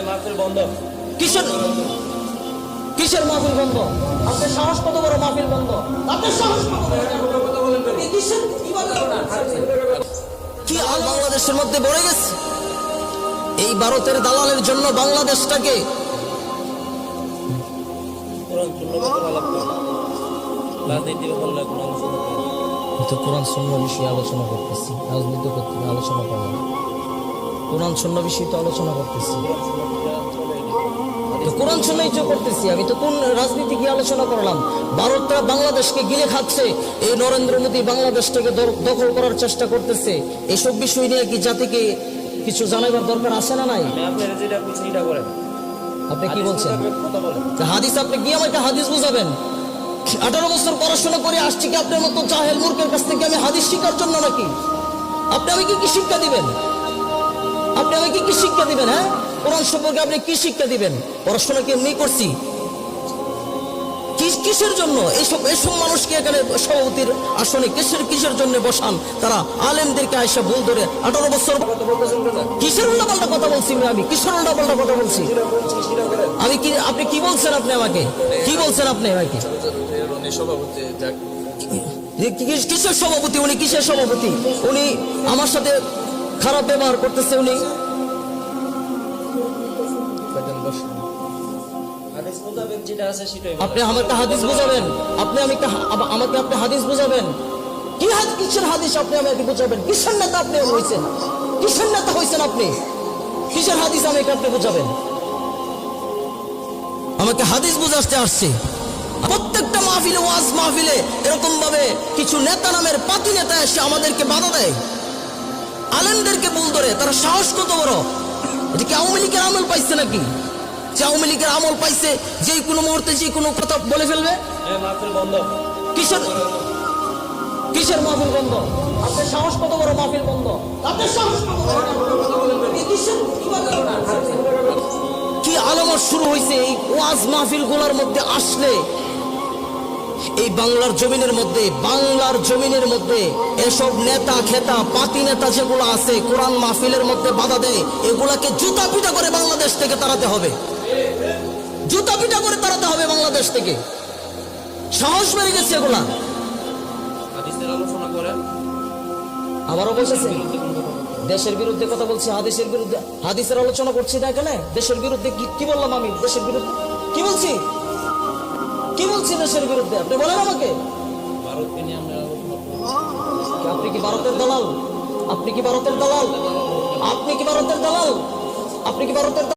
মাহফিল বন্ধ। কিসের কিসের মাহফিল বন্ধ? আপনার সাহস কত বড়? মাহফিল বন্ধ? আপনার সাহস কত বড়? কিসের কি আল বাংলাদেশের মধ্যে বড়ে গেছে? এই ভারতের দালালের জন্য বাংলাদেশটাকে কোরআন শূন্য বিষয়ে আলোচনা করতেছি, রাজনীতি করতে আলোচনা করবো। কোরআন শূন্য বিষয় তো আলোচনা করতেছি, কোরআন শূন্যই তো করতেছি। আমি তো কোন রাজনীতি কি আলোচনা করলাম? ভারতটা বাংলাদেশকে গিলে খাচ্ছে, এই নরেন্দ্র মোদী বাংলাদেশটাকে দখল করার চেষ্টা করতেছে। এসব বিষয় নিয়ে কি জাতিকে কিছু জানাবার দরকার আছে না নাই? আপনি কি বলছেন? হাদিস আপনি কি আমাকে হাদিস বুঝাবেন? 18 বছর পড়াশোনা করে আসছি কি আপনার মতো জাহেল মূর্খের কাছ থেকে আমি হাদিস শিখার জন্য নাকি? আপনি আমাকে কি শিক্ষা দিবেন? আপনি আমাকে কি শিক্ষা দিবেন? হ্যাঁ, কোরআন সম্পর্কে আপনি কি শিক্ষা দিবেন? পড়াশোনা কি এমনি করছি? কিসের জন্য এসব মানুষকে এখানে সভাপতির আসনে কিসের জন্য বসান? তারা আলেমদেরকে আয়সা ভুল ধরে 18 বছর কিসের উল্টাপাল্টা কথা বলছি? আমি কিসের উল্টাপাল্টা কথা বলছি? আমি কি, আপনি কি বলছেন? আপনি আমাকে কি বলছেন? আপনি আমাকে কিসের সভাপতি? উনি কিসের সভাপতি? উনি আমার সাথে খারাপ ব্যবহার করতেছে। উনি আপনি আমাকে হাদিস বুঝাবেন? আপনি আমাকে আপনি হাদিস বুঝাবেন? কি কিসের হাদিস আপনি আমাকে বুঝাবেন? কিসের নেতা আপনি হয়েছেন? কিসের নেতা হয়েছেন আপনি? কিসের হাদিস আমাকে আপনি বুঝাবেন? আমাকে হাদিস বুঝাতে আসছে। প্রত্যেকটা মাহফিলে, ওয়াজ মাহফিলে এরকম ভাবে কিছু নেতা নামের পাতি নেতা এসে আমাদেরকে বাধা দেয়, আলেমদেরকে ভুল ধরে। তারা সাহস কত বড়? এটা কি আওয়ামী লীগের আমল পাইছে নাকি? যে আওয়ামী লীগের আমল পাইছে, যে কোনো মুহূর্তে যে কোনো কথা বলে ফেলবে। কিসের কিসের মাহফিল বন্ধ? আপনার সাহস কত বড়? মাহফিল বন্ধ? আপনার সাহস কত বড়? কি আলামত শুরু হয়েছে এই ওয়াজ মাহফিল গুলার মধ্যে আসলে? এই বাংলার জমিনের মধ্যে এসব নেতা খেতা পাতি নেতা যেগুলো আছে কোরআন মাহফিলের মধ্যে বাধা দেয়, এগুলাকে জুতা পিটা করে বাংলাদেশ থেকে তাড়াতে হবে। জুতা পিটা করে তাড়াতে হবে বাংলাদেশ থেকে। সাহস বেড়ে গেছে এগুলা। আবারও বলতেছে দেশের বিরুদ্ধে কথা বলছি, হাদিসের বিরুদ্ধে। হাদিসের আলোচনা করছি না এখানে। দেশের বিরুদ্ধে কি বললাম আমি? দেশের বিরুদ্ধে কি বলছি? কি বলছি দেশের বিরুদ্ধে? আপনি বলেন আমাকে। আপনি কি ভারতের দালাল? আপনি কি ভারতের দালাল? আপনি কি ভারতের দালাল? আপনি কি ভারতের